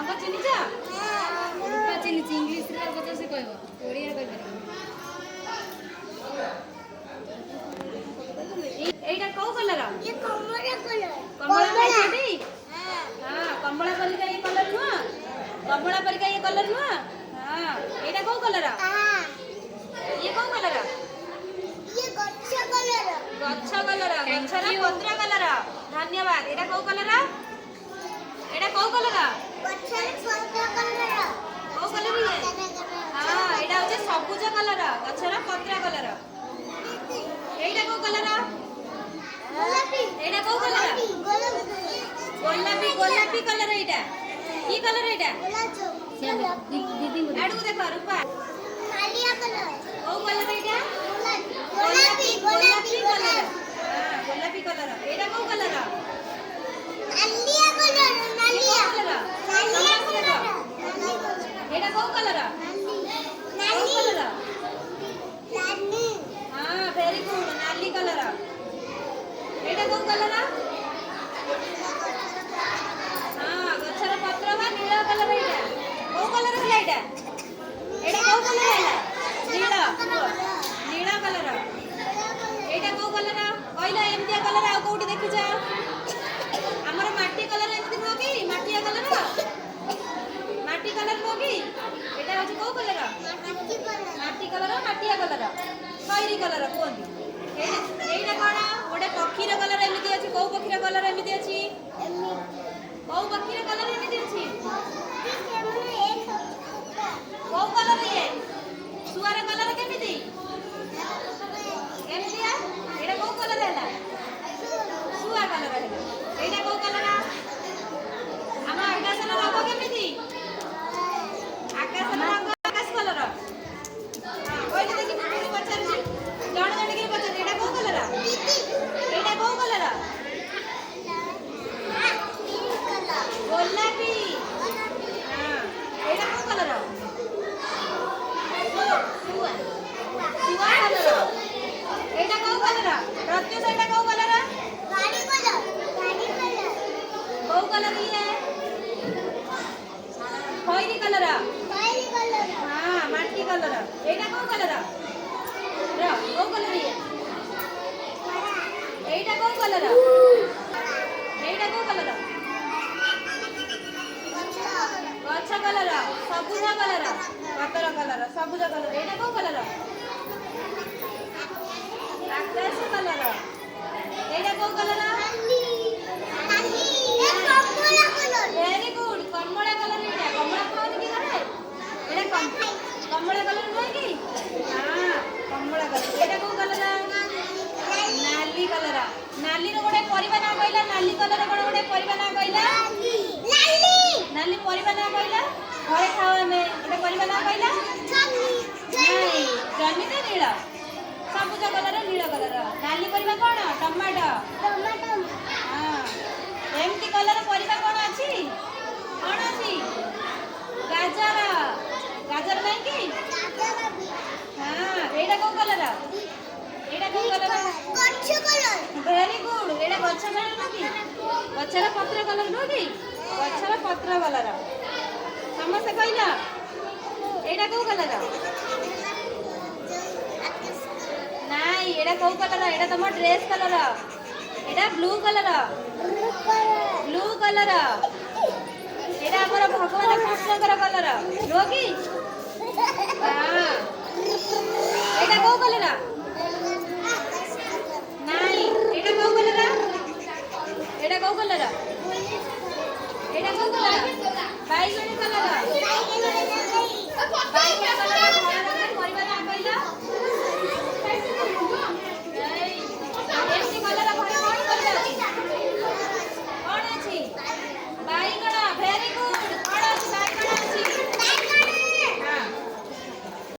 आंब चिन्हिच चिन्हिच English रे पचार से कहबो ओडिया कहबो एटा को कलर ये कमला कलर कमला पैसेटी हां कमला परिका ये कलर नुआ कमला परिका ये कलर नुआ हां एटा को कलर हां ये को कलर ये गच्छ कलर गच्छरा पत्र कलर धन्यवाद एटा को कलर गच्छरा पत्र कलर को कलर ये हां एटा होचे सबुज कलर गच्छरा पत्र कलर एटा को कलर गोलापी एटा को कलर गोलापी कलर एटा की कलर एटा दीदी आडू देखो रूपा नालिया कलर को कलर एटा गोलापी कलर हां गोलापी कलर एटा को कलर नालिया कलर नालिया कलर एटा को कलर नाली कलर नाली हां वेरी गुड नाली कलर एटा को कलर हां गच्छर पत्र बा नीला कलर एटा को कलर होला एटा एटा को कलर होला नीला कलर एटा को कलर कहला एमतिया कलर आ कोठी देखि जा हमर माटी कलर एमति नो की माटिया कलर नो की एटा होची को कलर माटी कलर माटिया कलर खैरी कलर कोंदी एटा कोना ओडे पक्षीर कलर एमति अछि को पक्षीर कलर एमति अछि को पक्षीर कलर एमति अछि को कलर ये सुआर कलर केमिति एमतिया एटा को कलर हैला सुआ कलर हैला एटा को कलर हम आकाशर रंग केमिति आकाशर रंग आकाश कलर हां ओइ देखि पुरी पचार छी जण जण के पचार एटा को कलर एटा को कलर गोलापी हां एटा को कलर सुआ सुआ कलर एटा को कलर प्रत्युष एटा को कलर गाड़ी कलर को कलर ये खैरी कलर हां माटी कलर एटा को कलर रा को कलर ये एटा को कलर एटा को कलर गच्छ कलर सबुज कलर पतर कलर सबुज कलर एटा को कलर आकाश कलर एटा को कलर वेरी गुड कमला कलर एटा कमला खाओ की करे एटा कमला कलर नय की हां कमला कलर एटा को कलर नाली कलर नाली रो गोटे परिबा ना कहला नाली कलर गोटे परिबा ना कहला नाली परिबा ना कहला घरे खाओ हमें एटा परिबा ना कहला नहीं जन्नी तो नीला सबुज कलर नीला कलर नाली परिबा कोन टमाटो हां एमती कलर परिबा कोन अछि गाजर गाजर नहीं की हां एटा को कलर वेरी गुड एटा गच्छ कलर न की गच्छर पत्र कलर न की गच्छर पत्र कलर समस्त कहला एटा को कलर नहीं एटा को कलर एटा तुम ड्रेस कलर एटा ब्लू कलर एटा हमर भगवान कृष्णकर कलर नो की हां एटा को कलर